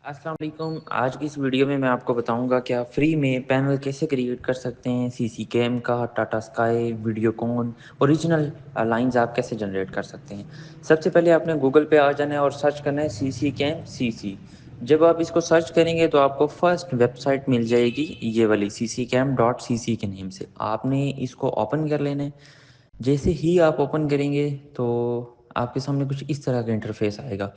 अस्सलाम वालेकुम। आज की इस वीडियो में मैं आपको बताऊंगा कि आप फ्री में पैनल कैसे क्रिएट कर सकते हैं, सीसी कैम का, Tata sky, Videocon, original lines आप कैसे जनरेट कर सकते हैं। सबसे पहले आपने गूगल पे आ जाना है और सर्च करना है सीसी कैम सीसी। जब आप इसको सर्च करेंगे तो आपको फर्स्ट वेबसाइट मिल जाएगी, ये वाली CCCam.cc के नेम से। आपने इसको ओपन कर लेना है। जैसे ही आप ओपन करेंगे तो आपके सामने कुछ इस तरह का इंटरफेस आएगा।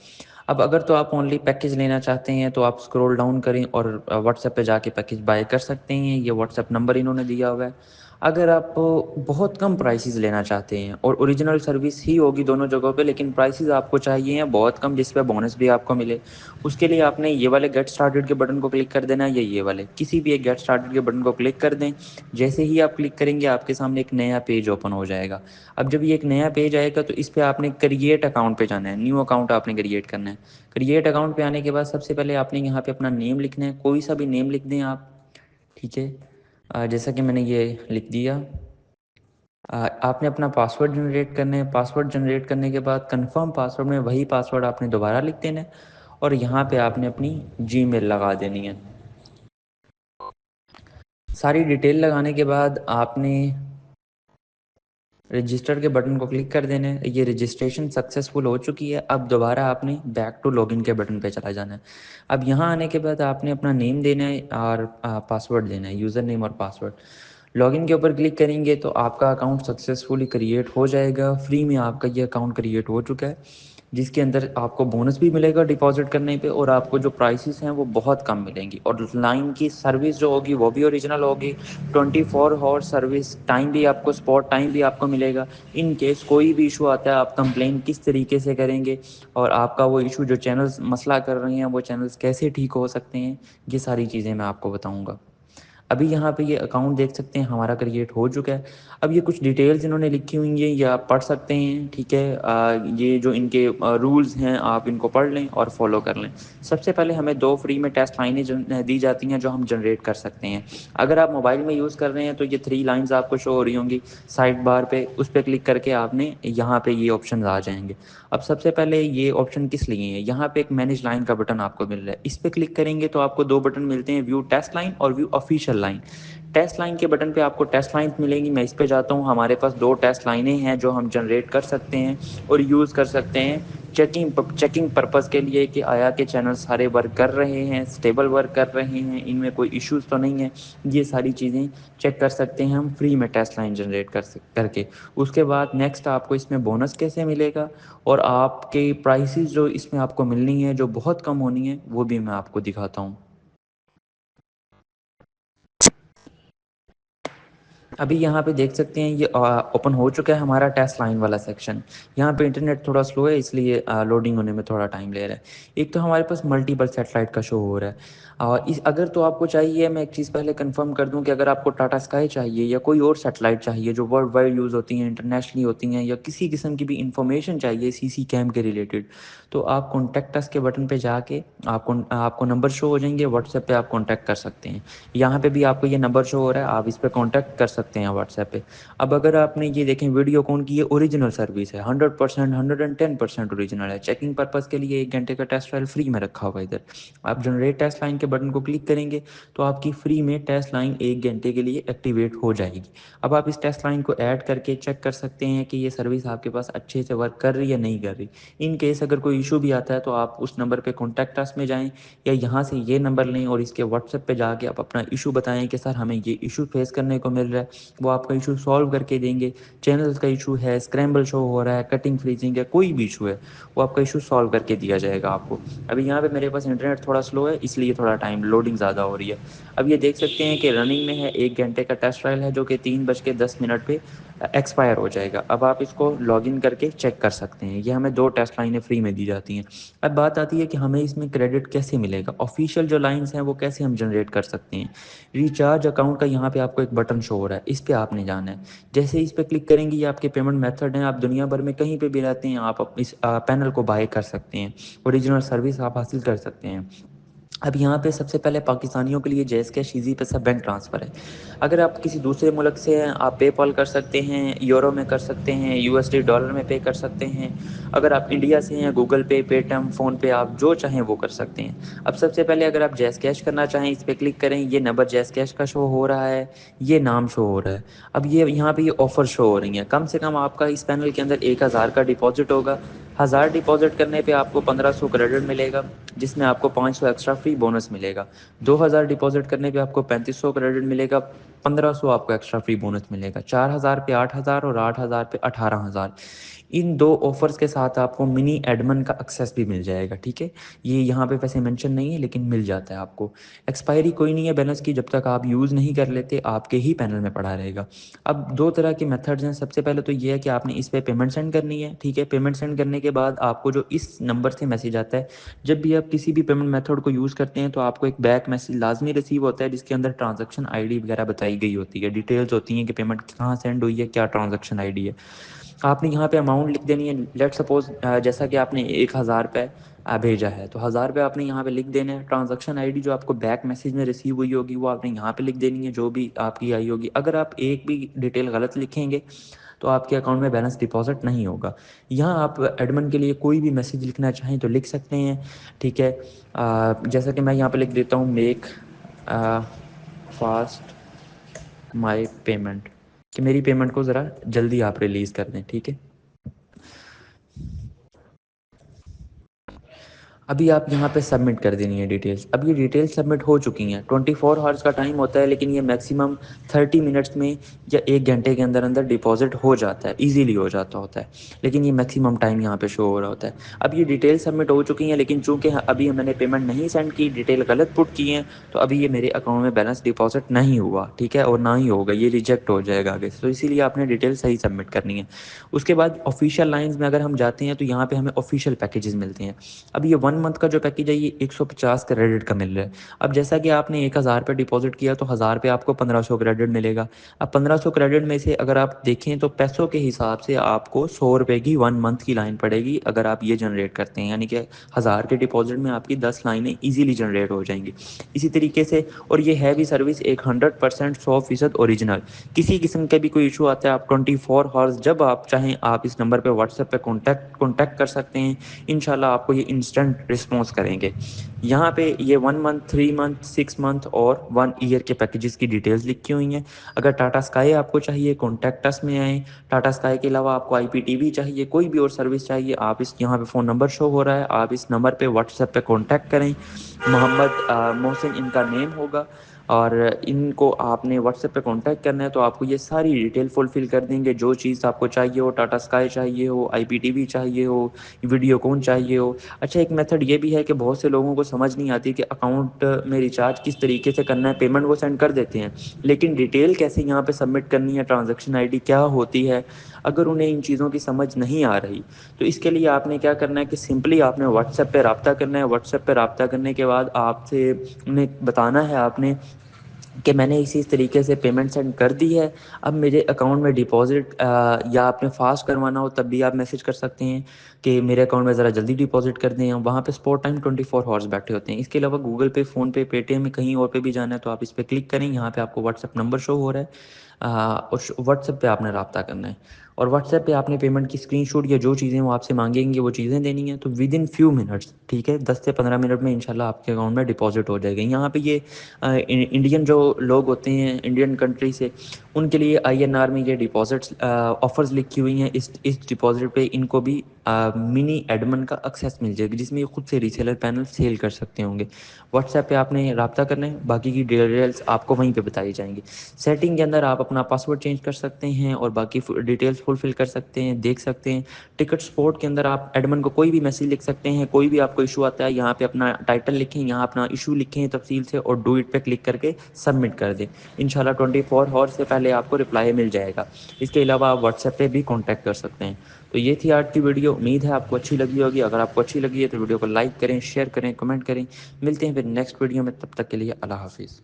अब अगर तो आप ओनली पैकेज लेना चाहते हैं तो आप स्क्रॉल डाउन करें और व्हाट्सएप पे जाके पैकेज बाय कर सकते हैं। ये व्हाट्सएप नंबर इन्होंने दिया हुआ है। अगर आप बहुत कम प्राइसेस लेना चाहते हैं और ओरिजिनल सर्विस ही होगी दोनों जगहों पे, लेकिन प्राइसेस आपको चाहिए हैं बहुत कम जिस पे बोनस भी आपको मिले, उसके लिए आपने ये वाले गेट स्टार्टेड के बटन को क्लिक कर देना है या ये वाले किसी भी एक गेट स्टार्टेड के बटन को क्लिक कर दें। जैसे ही आप क्लिक करेंगे आपके सामने एक नया पेज ओपन हो जाएगा। अब जब ये एक नया पेज आएगा तो इस पे आपने क्रिएट अकाउंट पे जाना है, न्यू अकाउंट आपने क्रिएट करना है। क्रिएट अकाउंट पे आने के बाद सबसे पहले आपने यहाँ पे अपना नेम लिखना है, कोई सा भी नेम लिख दें आप। ठीक है। जैसा कि मैंने ये लिख दिया। आपने अपना पासवर्ड जनरेट करना है। पासवर्ड जनरेट करने के बाद कंफर्म पासवर्ड में वही पासवर्ड आपने दोबारा लिख देना है और यहाँ पे आपने अपनी जीमेल लगा देनी है। सारी डिटेल लगाने के बाद आपने रजिस्टर के बटन को क्लिक कर देना है। ये रजिस्ट्रेशन सक्सेसफुल हो चुकी है। अब दोबारा आपने बैक टू लॉगिन के बटन पे चला जाना है। अब यहाँ आने के बाद आपने अपना नेम देना है और पासवर्ड देना है, यूज़र नेम और पासवर्ड। लॉगिन के ऊपर क्लिक करेंगे तो आपका अकाउंट सक्सेसफुली क्रिएट हो जाएगा। फ्री में आपका ये अकाउंट क्रिएट हो चुका है, जिसके अंदर आपको बोनस भी मिलेगा डिपॉजिट करने पे और आपको जो प्राइसेस हैं वो बहुत कम मिलेंगी और लाइन की सर्विस जो होगी वो भी ओरिजिनल होगी। 24 आवर सर्विस टाइम भी आपको, स्पॉट टाइम भी आपको मिलेगा। इन केस कोई भी इशू आता है आप कंप्लेन किस तरीके से करेंगे और आपका वो इशू जो चैनल्स मसला कर रहे हैं वो चैनल्स कैसे ठीक हो सकते हैं, ये सारी चीज़ें मैं आपको बताऊँगा। अभी यहाँ पे ये अकाउंट देख सकते हैं हमारा क्रिएट हो चुका है। अब ये कुछ डिटेल्स इन्होंने लिखी हुई हैं, ये आप पढ़ सकते हैं। ठीक है। ये जो इनके रूल्स हैं आप इनको पढ़ लें और फॉलो कर लें। सबसे पहले हमें 2 फ्री में टेस्ट लाइनें दी जाती हैं जो हम जनरेट कर सकते हैं। अगर आप मोबाइल में यूज़ कर रहे हैं तो ये 3 लाइन्स आपको शो हो रही होंगी साइड बार पे, उस पर क्लिक करके आपने यहाँ पे ये ऑप्शन आ जाएंगे। अब सबसे पहले ये ऑप्शन किस लिए है, यहाँ पे एक मैनेज लाइन का बटन आपको मिल रहा है, इस पर क्लिक करेंगे तो आपको 2 बटन मिलते हैं, व्यू टेस्ट लाइन और view official line. Test line के बटन पे आपको टेस्ट लाइन मिलेंगी। मैं इस पे जाता हूँ। हमारे पास 2 टेस्ट लाइनें हैं जो हम जनरेट कर सकते हैं और यूज़ कर सकते हैं चेकिंग पर्पज़ के लिए कि आया के चैनल सारे वर्क कर रहे हैं, स्टेबल वर्क कर रहे हैं, इनमें कोई इश्यूज़ तो नहीं है। ये सारी चीज़ें चेक कर सकते हैं हम फ्री में टेस्ट लाइन जनरेट करके। उसके बाद नेक्स्ट आपको इसमें बोनस कैसे मिलेगा और आपके प्राइसेस जो इसमें आपको मिलनी है जो बहुत कम होनी है वो भी मैं आपको दिखाता हूँ। अभी यहाँ पे देख सकते हैं ये ओपन हो चुका है हमारा टेस्ट लाइन वाला सेक्शन। यहाँ पे इंटरनेट थोड़ा स्लो है इसलिए लोडिंग होने में थोड़ा टाइम ले रहा है। एक तो हमारे पास मल्टीपल सेटेलाइट का शो हो रहा है। इस अगर तो आपको चाहिए, मैं एक चीज़ पहले कंफर्म कर दूं कि अगर आपको टाटा स्काई चाहिए या कोई और सेटेलाइट चाहिए जो वर्ल्ड वाइड यूज़ होती हैं, इंटरनेशनली होती हैं, या किसी किस्म की भी इंफॉर्मेशन चाहिए सीसी कैम के रिलेटेड, तो आप कॉन्टैक्ट अस के बटन पे जाके आपको नंबर शो हो जाएंगे। व्हाट्सएप पे आप कॉन्टैक्ट कर सकते हैं। यहाँ पे भी आपको ये नंबर शो हो रहा है, आप इस पे कांटेक्ट कर सकते हैं व्हाट्सएप पे। अब अगर आपने ये देखें वीडियोकॉन की ये ओरिजिनल सर्विस है, 100% 110% ओरिजिनल है। चेकिंग पर्पज़ के लिए 1 घंटे का टेस्ट ट्रायल फ्री में रखा हुआ है इधर। आप जनरेट टेस्ट लाइन के बटन को क्लिक करेंगे तो आपकी फ्री में टेस्ट लाइन 1 घंटे के लिए एक्टिवेट हो जाएगी। अब आप इस टेस्ट लाइन को ऐड करके चेक कर सकते हैं कि ये सर्विस आपके पास अच्छे से वर्क कर रही है या नहीं कर रही। इन केस अगर कोई इशू भी आता है तो आप उस नंबर पे कॉन्टैक्ट अस में जाएं या यहाँ से ये नंबर लें और इसके व्हाट्सएप पे जाके आप अपना इशू बताएं कि सर हमें ये इशू फेस करने को मिल रहा है। वो आपका इशू सॉल्व करके देंगे। चैनल्स का इशू है, स्क्रैम्बल शो हो रहा है, कटिंग फ्रीजिंग है, कोई भी इशू है वो आपका इशू सॉल्व करके दिया जाएगा आपको। अभी यहाँ पे मेरे पास इंटरनेट थोड़ा स्लो है इसलिए थोड़ा टाइम लोडिंग ज़्यादा हो रही है। अब ये देख सकते हैं कि रनिंग में है, 1 घंटे का टेस्ट ट्रायल है जो कि 3:10 पे एक्सपायर हो जाएगा। अब आप इसको लॉगिन करके चेक कर सकते हैं। ये हमें 2 टेस्ट लाइनें फ्री में दी जाती हैं। अब बात आती है कि हमें इसमें क्रेडिट कैसे मिलेगा, ऑफिशियल जो लाइंस हैं वो कैसे हम जनरेट कर सकते हैं। रिचार्ज अकाउंट का यहाँ पे आपको एक बटन शो हो रहा है, इस पे आपने जाना है। जैसे इस पे क्लिक करेंगे ये आपके पेमेंट मेथड हैं, आप दुनिया भर में कहीं पे भी रहते हैं आप इस पैनल को बाय कर सकते हैं, ओरिजिनल सर्विस आप हासिल कर सकते हैं। اب یہاں پہ سب سے پہلے پاکستانیوں کے لیے جیز کیش ایزی پیسہ بینک ٹرانسفر ہے. اگر آپ کسی دوسرے ملک سے ہیں آپ پے پال کر سکتے ہیں, یورو میں کر سکتے ہیں, USD ڈالر میں پے کر سکتے ہیں. اگر آپ انڈیا سے ہیں گوگل پے, پے ٹی ایم, فون پے, آپ جو چاہیں وہ کر سکتے ہیں. اب سب سے پہلے اگر آپ جیز کیش کرنا چاہیں اس پہ کلک کریں, یہ نمبر جیز کیش کا شو ہو رہا ہے, یہ نام شو ہو رہا ہے. اب یہ یہاں پہ یہ آفر شو ہو رہی ہیں. کم سے کم آپ کا اس پینل کے اندر 1000 کا ڈپازٹ ہوگا. 1000 ڈپازٹ کرنے پہ آپ کو 1500 کریڈٹ ملے گا, جس میں آپ کو 500 ایکسٹرا فری بونس ملے گا. 2000 ڈپازٹ کرنے پہ آپ کو 3500 کریڈٹ ملے گا, 1500 آپ کو ایکسٹرا فری بونس ملے گا. 4000 پہ 8000 اور 8000 پہ 18000. ان دو آفرز کے ساتھ آپ کو منی ایڈمن کا ایکسیس بھی مل جائے گا. ٹھیک ہے, یہ یہاں پہ ویسے مینشن نہیں ہے لیکن مل جاتا ہے آپ کو. ایکسپائری کوئی نہیں ہے بیلنس کی, جب تک آپ یوز نہیں کر لیتے آپ کے ہی پینل میں پڑا رہے گا. اب دو طرح کے میتھڈز ہیں. سب سے پہلے تو یہ ہے کہ آپ نے اس پہ پیمنٹ سینڈ کرنی ہے. ٹھیک ہے, پیمنٹ سینڈ کرنے کے بعد آپ کو جو اس نمبر سے میسیج آتا ہے, جب بھی آپ کسی بھی پیمنٹ میتھڈ کو یوز کرتے ہیں تو آپ کو ایک بیک میسیج لازمی ریسیو ہوتا ہے, جس کے اندر ٹرانزیکشن ID وغیرہ بتائی گئی ہوتی ہے, ڈیٹیلز ہوتی ہیں کہ پیمنٹ کہاں سینڈ ہوئی ہے, کیا ٹرانزیکشن ID ہے. آپ نے یہاں پہ اماؤنٹ لکھ دینی ہے. لیٹ سپوز جیسا کہ آپ نے 1000 روپے بھیجا ہے تو 1000 روپے آپ نے یہاں پہ لکھ دینا ہے. ٹرانزیکشن ID جو آپ کو بیک میسیج میں ریسیو ہوئی ہوگی وہ آپ نے یہاں پہ لکھ دینی ہے, جو بھی آپ کی آئی ہوگی. اگر آپ ایک بھی ڈیٹیل غلط لکھیں گے تو آپ کے اکاؤنٹ میں بیلنس ڈپازٹ نہیں ہوگا. یہاں آپ ایڈمن کے لیے کوئی بھی میسیج لکھنا چاہیں تو لکھ سکتے ہیں. ٹھیک ہے, جیسا کہ میں یہاں پہ لکھ دیتا ہوں, میک فاسٹ مائی پیمنٹ, کہ میری پیمنٹ کو ذرا جلدی آپ ریلیز کر دیں. ٹھیک ہے, ابھی آپ یہاں پہ سبمٹ کر دینی ہے ڈیٹیلس. اب یہ ڈیٹیلس سبمٹ ہو چکی ہیں. 24 ہارس کا ٹائم ہوتا ہے, لیکن یہ میکسیمم 30 منٹس میں یا 1 گھنٹے کے اندر اندر ڈپازٹ ہو جاتا ہے, ایزیلی ہو جاتا ہوتا ہے. لیکن یہ میکسیمم ٹائم یہاں پہ شو ہو رہا ہوتا ہے. اب یہ ڈیٹیل سبمٹ ہو چکی ہیں, لیکن چونکہ ابھی میں نے پیمنٹ نہیں سینڈ کی, ڈیٹیل غلط پٹ کی ہیں, تو ابھی یہ میرے اکاؤنٹ میں بیلنس ڈپازٹ نہیں ہوا. ٹھیک ہے, اور نہ ہی ہوگا, یہ ریجیکٹ ہو جائے گا آگے سے. تو اسی لیے آپ نے ڈیٹیل صحیح سبمٹ کرنی ہے. اس کے بعد آفیشیل لائنز میں اگر ہم جاتے ہیں تو یہاں پہ ہمیں آفیشیل پیکیجز ملتے ہیں. اب یہ 1 منتھ کا جو پیکیج ہے یہ 150 کریڈٹ کا مل رہا ہے. اب جیسا کہ آپ نے 1000 پہ ڈپازٹ کیا تو 1000 پہ آپ کو 1500 کریڈٹ ملے گا. اب 1500 کریڈٹ میں سے اگر آپ دیکھیں تو پیسوں کے حساب سے آپ کو 100 روپے کی 1 منتھ کی لائن پڑے گی, اگر آپ یہ جنریٹ کرتے ہیں. یعنی کہ 1000 کے ڈپازٹ میں آپ کی 10 لائنیں ایزیلی جنریٹ ہو جائیں گی. اسی طریقے سے, اور یہ ہے بھی سروس ایک 100% 100% اوریجنل. کسی قسم کا بھی کوئی ایشو آتا ہے آپ 24 ہارس جب آپ چاہیں آپ اس نمبر پہ واٹس ایپ پہ کانٹیکٹ کر سکتے ہیں. انشاءاللہ آپ کو یہ انسٹنٹ رسپانس کریں گے. یہاں پہ یہ 1 منتھ, 3 منتھ, 6 منتھ اور 1 ایئر کے پیکیجز کی ڈیٹیلز لکھی ہوئی ہیں. اگر ٹاٹا اسکائی آپ کو چاہیے کانٹیکٹس میں آئیں. ٹاٹا اسکائی کے علاوہ آپ کو IPTV چاہیے, کوئی بھی اور سروس چاہیے, آپ اس یہاں پہ فون نمبر شو ہو رہا ہے, آپ اس نمبر پہ واٹس ایپ پہ کانٹیکٹ کریں. محمد محسن ان کا نیم ہوگا, اور ان کو آپ نے واٹس ایپ پہ کانٹیکٹ کرنا ہے تو آپ کو یہ ساری ڈیٹیل فلفل کر دیں گے. جو چیز آپ کو چاہیے ہو, ٹاٹا اسکائی چاہیے ہو, IPTV چاہیے ہو, ویڈیو کون چاہیے ہو. اچھا, ایک میتھڈ یہ بھی ہے کہ بہت سے لوگوں کو سمجھ نہیں آتی کہ اکاؤنٹ میں ریچارج کس طریقے سے کرنا ہے. پیمنٹ وہ سینڈ کر دیتے ہیں, لیکن ڈیٹیل کیسے یہاں پہ سبمٹ کرنی ہے, ٹرانزیکشن ID کیا ہوتی ہے, اگر انہیں ان چیزوں کی سمجھ نہیں آ رہی تو اس کے لیے آپ نے کیا کرنا ہے کہ سمپلی آپ نے واٹس ایپ پہ رابطہ کرنا ہے. واٹس ایپ پہ رابطہ کرنے کے بعد آپ سے انہیں بتانا ہے آپ نے کہ میں نے اسی طریقے سے پیمنٹ سینڈ کر دی ہے, اب میرے اکاؤنٹ میں ڈپازٹ, یا آپ نے فاسٹ کروانا ہو تب بھی آپ میسج کر سکتے ہیں کہ میرے اکاؤنٹ میں ذرا جلدی ڈپازٹ کر دیں. وہاں پہ اسپاٹ ٹائم 24 ہارس بیٹھے ہوتے ہیں. اس کے علاوہ گوگل پے, فون پے, پے ٹی ایم میں کہیں اور پہ بھی جانا ہے تو آپ اس پہ کلک کریں. یہاں پہ آپ کو واٹس ایپ نمبر شو ہو رہا ہے, اور واٹس ایپ پہ آپ نے رابطہ کرنا ہے, اور واٹس ایپ پہ آپ نے پیمنٹ کی اسکرین شاٹ یا جو چیزیں وہ آپ سے مانگیں گے وہ چیزیں دینی ہیں. تو ودن فیو منٹس, ٹھیک ہے, 10 سے 15 منٹ میں انشاءاللہ آپ کے اکاؤنٹ میں ڈپازٹ ہو جائے گا. یہاں پہ یہ انڈین جو لوگ ہوتے ہیں انڈین کنٹری سے, ان کے لیے INR میں یہ ڈپازٹس آفرز لکھی ہوئی ہیں. اس ڈپازٹ پہ ان کو بھی منی ایڈمن کا ایکسیس مل جائے گا, جس میں یہ خود سے ریسیلر پینل سیل کر سکتے ہوں گے. واٹس ایپ پہ آپ نے رابطہ کرنا ہے, باقی کی ڈیٹیلس آپ کو وہیں پہ بتائی جائیں گی. سیٹنگ کے اندر آپ اپنا پاسورڈ چینج کر سکتے ہیں اور باقی ڈیٹیلس فلفل کر سکتے ہیں, دیکھ سکتے ہیں. ٹکٹ سپورٹ کے اندر آپ ایڈمن کو کوئی بھی میسج لکھ سکتے ہیں, کوئی بھی آپ کو ایشو آتا ہے یہاں پہ اپنا ٹائٹل لکھیں, یہاں اپنا ایشو لکھیں تفصیل سے, اور ڈو اٹ پہ کلک کر کے سبمٹ کر دیں. انشاءاللہ 24 ہارس سے پہلے آپ کو رپلائی مل جائے گا. اس کے علاوہ آپ واٹس ایپ پہ بھی کانٹیکٹ کر سکتے ہیں. تو یہ تھی آج کی ویڈیو, امید ہے آپ کو اچھی لگی ہوگی. اگر آپ کو اچھی لگی ہے تو ویڈیو کو لائک کریں, شیئر کریں, کمنٹ کریں. ملتے ہیں پھر نیکسٹ ویڈیو میں, تب تک کے لیے اللہ حافظ.